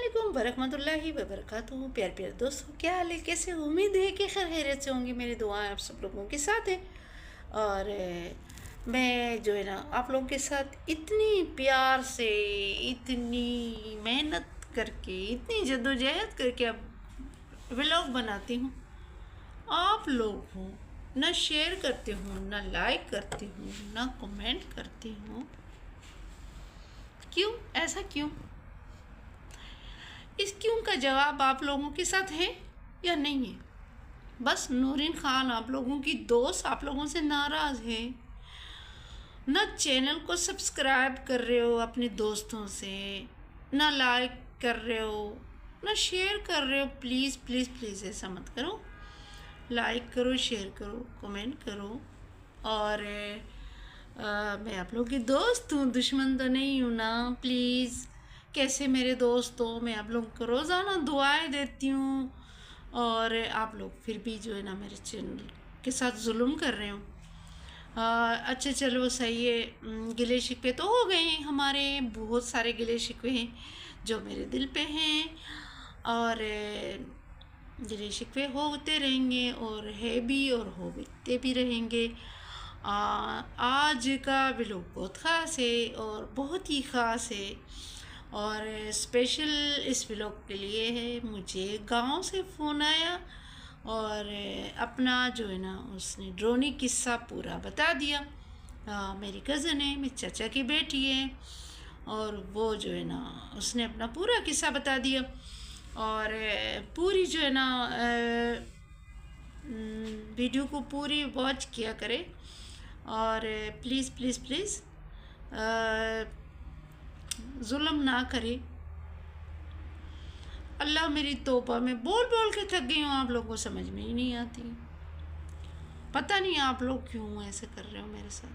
अस्सलामुअलैकुम वरहमतुल्लाहि वबरकातुहू। प्यार प्यार दोस्तों, क्या हाल है, कैसे? उम्मीद है कि खैर खैरियत से होंगी। मेरी दुआएं आप सब लोगों के साथ है। और मैं जो है ना आप लोगों के साथ इतनी प्यार से, इतनी मेहनत करके, इतनी जद्दोजहद करके अब व्लॉग बनाती हूँ। आप लोग हो ना शेयर करते हो, ना लाइक करते हो, ना कमेंट करते हो। क्यों? ऐसा क्यों? इस क्यों का जवाब आप लोगों के साथ है या नहीं है? बस नूरीन खान आप लोगों की दोस्त आप लोगों से नाराज़ है, ना चैनल को सब्सक्राइब कर रहे हो अपने दोस्तों से, ना लाइक कर रहे हो, ना शेयर कर रहे हो। प्लीज़ प्लीज़ प्लीज़ ऐसा मत करो। लाइक करो, शेयर करो, कमेंट करो। और मैं आप लोगों की दोस्त हूँ, दुश्मन तो नहीं हूँ ना। प्लीज़, कैसे मेरे दोस्त हो, मैं आप लोगों को रोज़ाना दुआएं देती हूँ और आप लोग फिर भी जो है ना मेरे चैनल के साथ जुल्म कर रहे हो। अच्छा चलो सही है। गिले शिकवे तो हो गए हैं, हमारे बहुत सारे गिले शिकवे हैं जो मेरे दिल पे हैं, और गिले शिकवे होते रहेंगे और है भी और होते भी रहेंगे। आज का व्लॉग बहुत ख़ास है और बहुत ही ख़ास है, और स्पेशल इस व्लॉग के लिए है। मुझे गांव से फ़ोन आया और अपना जो है ना उसने ड्रोनी किस्सा पूरा बता दिया। मेरी कज़न है, मेरी चाचा की बेटी है, और वो जो है ना उसने अपना पूरा किस्सा बता दिया। और पूरी जो है ना वीडियो को पूरी वॉच किया करें, और प्लीज़ प्लीज़ प्लीज़ जुल्म ना करे। अल्लाह मेरी तौबा, मैं बोल बोल के थक गई हूँ, आप लोगों को समझ में ही नहीं आती। पता नहीं आप लोग क्यों ऐसे कर रहे हो मेरे साथ।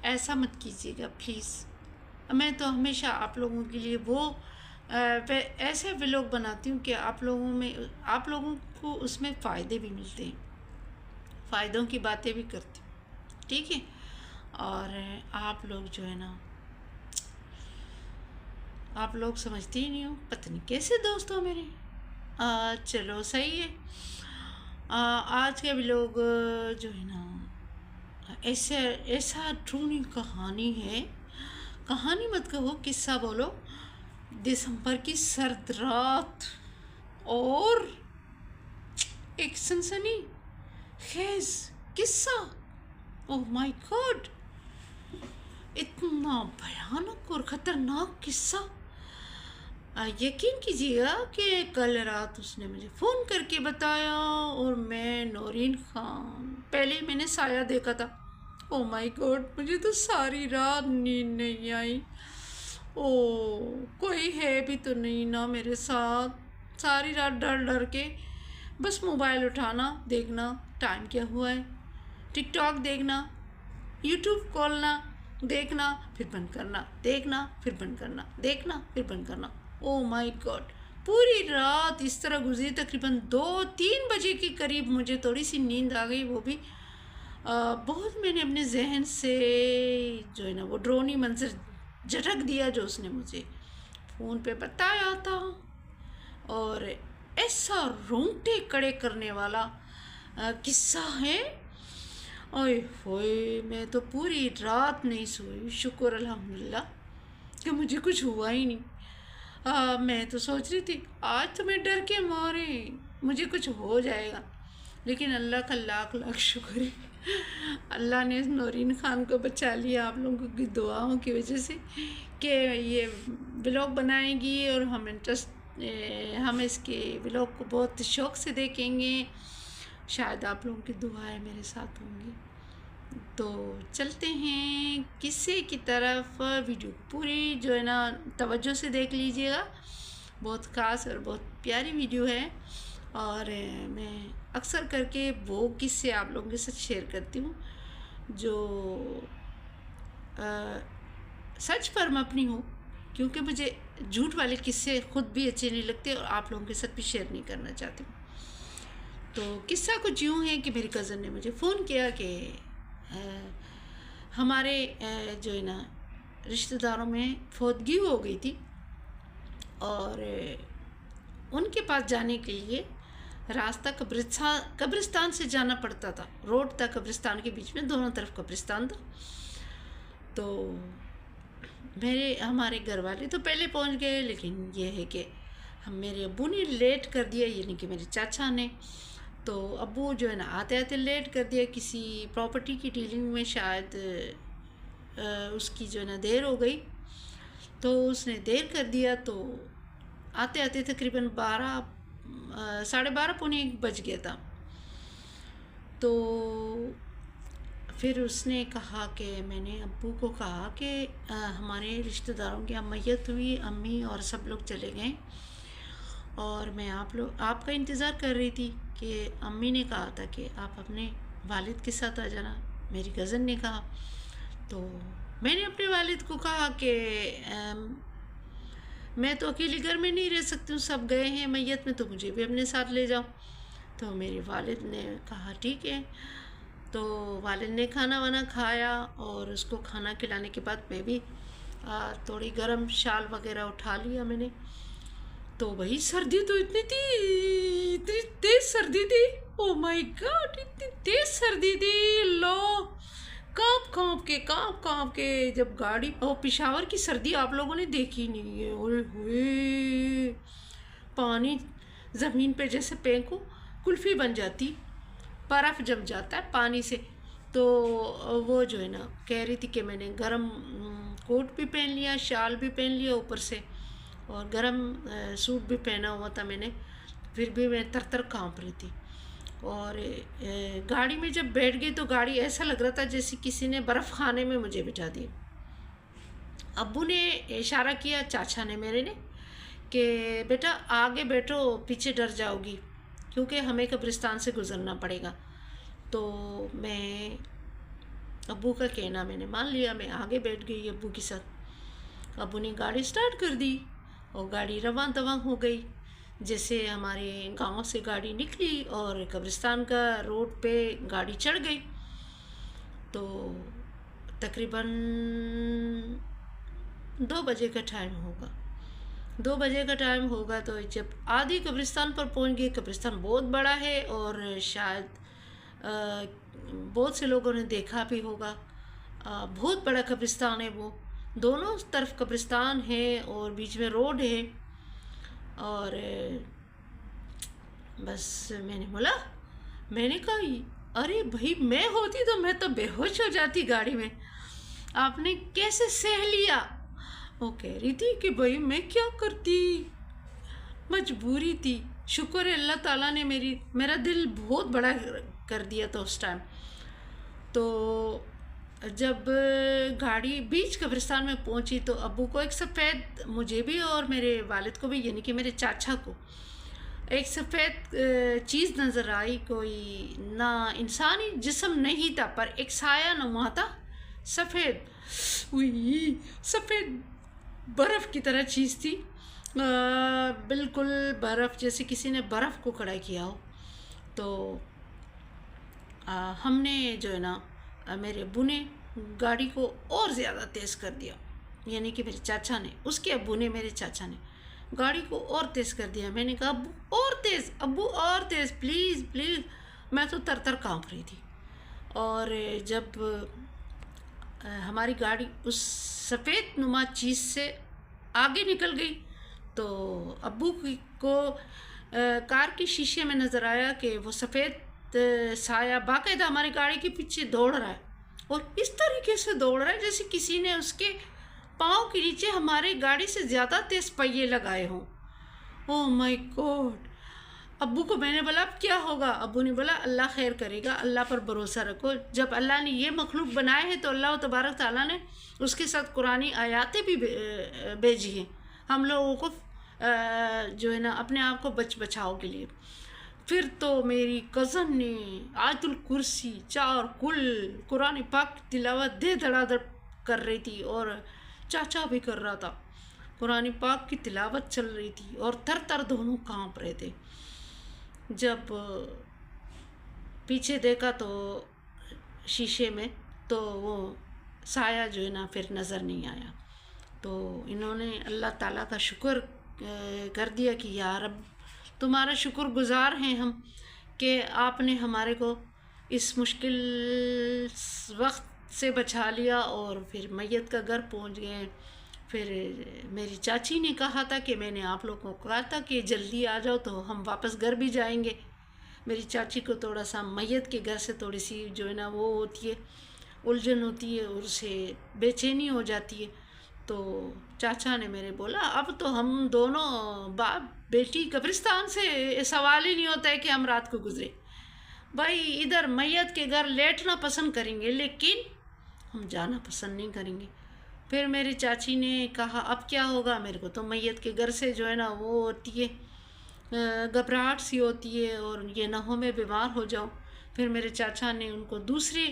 ऐसा मत कीजिएगा प्लीज़। मैं तो हमेशा आप लोगों के लिए वो ऐसे व्लॉग बनाती हूँ कि आप लोगों को उसमें फ़ायदे भी मिलते हैं, फ़ायदों की बातें भी करती हूँ, ठीक है। और आप लोग जो है ना, आप लोग समझते ही नहीं हो, पता नहीं कैसे दोस्त हो मेरे। चलो सही है। आज के व्लॉग जो है ना ऐसा ट्रूली कहानी है। कहानी मत कहो, किस्सा बोलो। दिसंबर की सर्द रात और एक सनसनी खेज किस्सा। ओह माय गॉड, इतना भयानक और ख़तरनाक किस्सा। यकीन कीजिएगा कि कल रात उसने मुझे फ़ोन करके बताया, और मैं नूरीन खान, पहले मैंने साया देखा था। ओह माय गॉड, मुझे तो सारी रात नींद नहीं आई। ओ, कोई है भी तो नहीं ना मेरे साथ। सारी रात डर डर के बस मोबाइल उठाना, देखना टाइम क्या हुआ है, टिकटॉक देखना, यूट्यूब खोलना, देखना फिर बंद करना, देखना फिर बंद करना, देखना फिर बंद करना। ओह माय गॉड, पूरी रात इस तरह गुजरी। तकरीबन 2-3 बजे के करीब मुझे थोड़ी सी नींद आ गई, वो भी बहुत मैंने अपने जहन से जो है ना वो ड्रोनी मंजर झटक दिया जो उसने मुझे फ़ोन पे बताया था। और ऐसा रोंगटे खड़े करने वाला किस्सा है। ओए होए, मैं तो पूरी रात नहीं सोई। शुक्र अल्हम्दुलिल्लाह कि मुझे कुछ हुआ ही नहीं। मैं तो सोच रही थी आज तो मैं डर के मारे मुझे कुछ हो जाएगा, लेकिन अल्लाह का लाख लाख शुक्र है, अल्लाह ने नूरीन खान को बचा लिया आप लोगों की दुआओं की वजह से कि ये व्लॉग बनाएगी और हम इसके व्लॉग को बहुत शौक़ से देखेंगे। शायद आप लोगों की दुआएं मेरे साथ होंगी। तो चलते हैं किस्से की तरफ। वीडियो पूरी जो है ना तवज्जो से देख लीजिएगा, बहुत ख़ास और बहुत प्यारी वीडियो है। और मैं अक्सर करके वो किस्से आप लोगों के साथ शेयर करती हूँ जो सच पर मबनी हो, क्योंकि मुझे झूठ वाले किस्से खुद भी अच्छे नहीं लगते और आप लोगों के साथ भी शेयर नहीं करना चाहती हूँ। तो किस्सा कुछ यूँ है कि मेरी कज़न ने मुझे फ़ोन किया कि हमारे जो है ना रिश्तेदारों में फौतगी हो गई थी, और उनके पास जाने के लिए रास्ता कब्रिस्तान से जाना पड़ता था। रोड था कब्रिस्तान के बीच में, दोनों तरफ कब्रिस्तान था। तो हमारे घर वाले तो पहले पहुंच गए, लेकिन ये है कि मेरे अब्बू ने लेट कर दिया, यानी कि मेरे चाचा ने। तो अब्बू जो है ना आते आते लेट कर दिया, किसी प्रॉपर्टी की डीलिंग में शायद उसकी जो है ना देर हो गई, तो उसने देर कर दिया। तो आते आते तकरीबन 12, 12:30 पौने 1 बज गया था। तो फिर उसने कहा कि मैंने अब्बू को कहा कि हमारे रिश्तेदारों की मैयत हुई, अम्मी और सब लोग चले गए और मैं आपका इंतज़ार कर रही थी कि अम्मी ने कहा था कि आप अपने वालिद के साथ आ जाना, मेरी कज़न ने कहा। तो मैंने अपने वालिद को कहा कि मैं तो अकेली घर में नहीं रह सकती हूँ, सब गए हैं मैयत में, तो मुझे भी अपने साथ ले जाओ। तो मेरे वालिद ने कहा ठीक है। तो वालिद ने खाना वाना खाया और उसको खाना खिलाने के बाद मैं भी थोड़ी गर्म शाल वगैरह उठा लिया मैंने। तो वही सर्दी तो इतनी तेज सर्दी थी, ओ माय गॉड, इतनी तेज सर्दी थी। लो कांप के जब गाड़ी, और पेशावर की सर्दी आप लोगों ने देखी नहीं है। ओए होए, पानी ज़मीन पे जैसे फेंको कुल्फ़ी बन जाती, बर्फ़ जम जाता है पानी से। तो वो जो है ना कह रही थी कि मैंने गरम कोट भी पहन लिया, शाल भी पहन लिया ऊपर से, और गरम सूट भी पहना हुआ था मैंने, फिर भी मैं तर कांप रही थी। और गाड़ी में जब बैठ गई तो गाड़ी ऐसा लग रहा था जैसे किसी ने बर्फ़ खाने में मुझे बिठा दिया। अब्बू ने इशारा किया, चाचा ने मेरे ने, कि बेटा आगे बैठो, पीछे डर जाओगी, क्योंकि हमें कब्रिस्तान से गुज़रना पड़ेगा। तो मैं अब्बू का कहना मैंने मान लिया, मैं आगे बैठ गई अब्बू के साथ। अब्बू ने गाड़ी स्टार्ट कर दी और गाड़ी रवां दवां हो गई। जैसे हमारे गांव से गाड़ी निकली और कब्रिस्तान का रोड पे गाड़ी चढ़ गई। तो तकरीबन 2 बजे का टाइम होगा, 2 बजे का टाइम होगा। तो जब आधी कब्रिस्तान पर पहुंच गए, कब्रिस्तान बहुत बड़ा है और शायद बहुत से लोगों ने देखा भी होगा, बहुत बड़ा कब्रिस्तान है वो, दोनों तरफ कब्रिस्तान है और बीच में रोड है। और बस मैंने कहा अरे भाई, मैं होती तो मैं तो बेहोश हो जाती गाड़ी में, आपने कैसे सह लिया। वो कह रही थी कि भाई मैं क्या करती, मजबूरी थी। शुक्र है अल्लाह ताला ने मेरा दिल बहुत बड़ा कर दिया था उस टाइम। तो जब गाड़ी बीच कब्रिस्तान में पहुंची तो अब्बू को एक सफ़ेद, मुझे भी और मेरे वालिद को भी, यानी कि मेरे चाचा को, एक सफ़ेद चीज़ नज़र आई। कोई ना इंसानी जिस्म नहीं था, पर एक साया नुमा था, सफ़ेद, सफ़ेद बर्फ़ की तरह चीज़ थी, बिल्कुल बर्फ़, जैसे किसी ने बर्फ़ को खड़ा किया हो। तो हमने जो है ना, मेरे अब्बू ने गाड़ी को और ज़्यादा तेज़ कर दिया, यानी कि मेरे चाचा ने, उसके अब्बू ने, मेरे चाचा ने गाड़ी को और तेज़ कर दिया। मैंने कहा अब्बू और तेज़, अब्बू और तेज़, प्लीज़ प्लीज़। मैं तो तर कांप रही थी। और जब हमारी गाड़ी उस सफ़ेद नुमा चीज़ से आगे निकल गई तो अब्बू को कार के शीशे में नज़र आया कि वो सफ़ेद साया बाकायदा हमारी गाड़ी के पीछे दौड़ रहा है, और इस तरीके से दौड़ रहा है जैसे किसी ने उसके पाँव के नीचे हमारे गाड़ी से ज़्यादा तेज़ पहिए लगाए हों। Oh my God. अब्बू को मैंने बोला अब क्या होगा। अब्बू ने बोला अल्लाह खैर करेगा, अल्लाह पर भरोसा रखो। जब अल्लाह ने ये मखलूक बनाए हैं तो अल्लाह तबारक ताला ने उसके साथ कुरानी आयातें भी भेजी हैं हम लोगों को, जो है ना, अपने आप को बचाओ के लिए। फिर तो मेरी कज़न ने आयतुल कुर्सी 4 कुल कुरान पाक की तिलावत दे धड़ाधड़ कर रही थी, और चाचा भी कर रहा था, कुरान पाक की तिलावत चल रही थी और तर दोनों कांप रहे थे। जब पीछे देखा तो शीशे में, तो वो साया जो है ना फिर नज़र नहीं आया। तो इन्होंने अल्लाह ताला का शुक्र कर दिया कि यार अब तुम्हारा शुक्रगुजार हैं हम कि आपने हमारे को इस मुश्किल वक्त से बचा लिया और फिर मैयत का घर पहुंच गए। फिर मेरी चाची ने कहा था कि मैंने आप लोगों को कहा था कि जल्दी आ जाओ तो हम वापस घर भी जाएंगे। मेरी चाची को थोड़ा सा मैयत के घर से थोड़ी सी जो है ना वो होती है, उलझन होती है और उसे बेचैनी हो जाती है। तो चाचा ने मेरे बोला अब तो हम दोनों बाप बेटी कब्रिस्तान से सवाल ही नहीं होता है कि हम रात को गुजरे। भाई इधर मैयत के घर लेटना पसंद करेंगे लेकिन हम जाना पसंद नहीं करेंगे। फिर मेरी चाची ने कहा अब क्या होगा, मेरे को तो मैयत के घर से जो है ना वो होती है, घबराहट सी होती है और ये ना हो मैं बीमार हो जाऊँ। फिर मेरे चाचा ने उनको दूसरे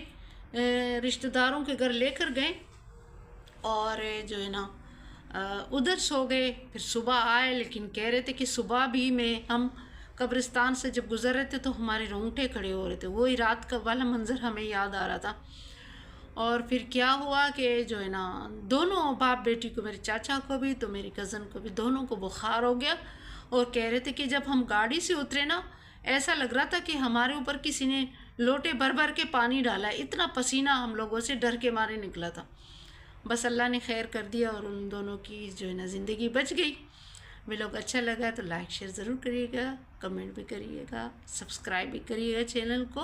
रिश्तेदारों के घर लेकर गए और जो है ना उधर सो गए। फिर सुबह आए लेकिन कह रहे थे कि सुबह भी में हम कब्रिस्तान से जब गुजर रहे थे तो हमारे रोंगटे खड़े हो रहे थे, वही रात का वाला मंज़र हमें याद आ रहा था। और फिर क्या हुआ कि जो है ना दोनों बाप बेटी को, मेरे चाचा को भी तो मेरी कज़न को भी, दोनों को बुखार हो गया। और कह रहे थे कि जब हम गाड़ी से उतरे ना ऐसा लग रहा था कि हमारे ऊपर किसी ने लोटे भर भर के पानी डाला है, इतना पसीना हम लोगों से डर के मारे निकला था। बस अल्लाह ने खैर कर दिया और उन दोनों की जो है ना ज़िंदगी बच गई। वे लोग अच्छा लगा तो लाइक शेयर ज़रूर करिएगा, कमेंट भी करिएगा, सब्सक्राइब भी करिएगा चैनल को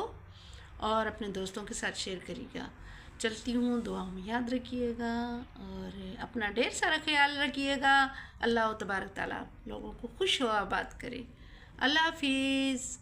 और अपने दोस्तों के साथ शेयर करिएगा। चलती हूँ, दुआ में याद रखिएगा और अपना ढेर सारा ख्याल रखिएगा। अल्लाह तबारक ताला आप लोगों को खुश हो आबाद करे। अल्लाह हाफिज़।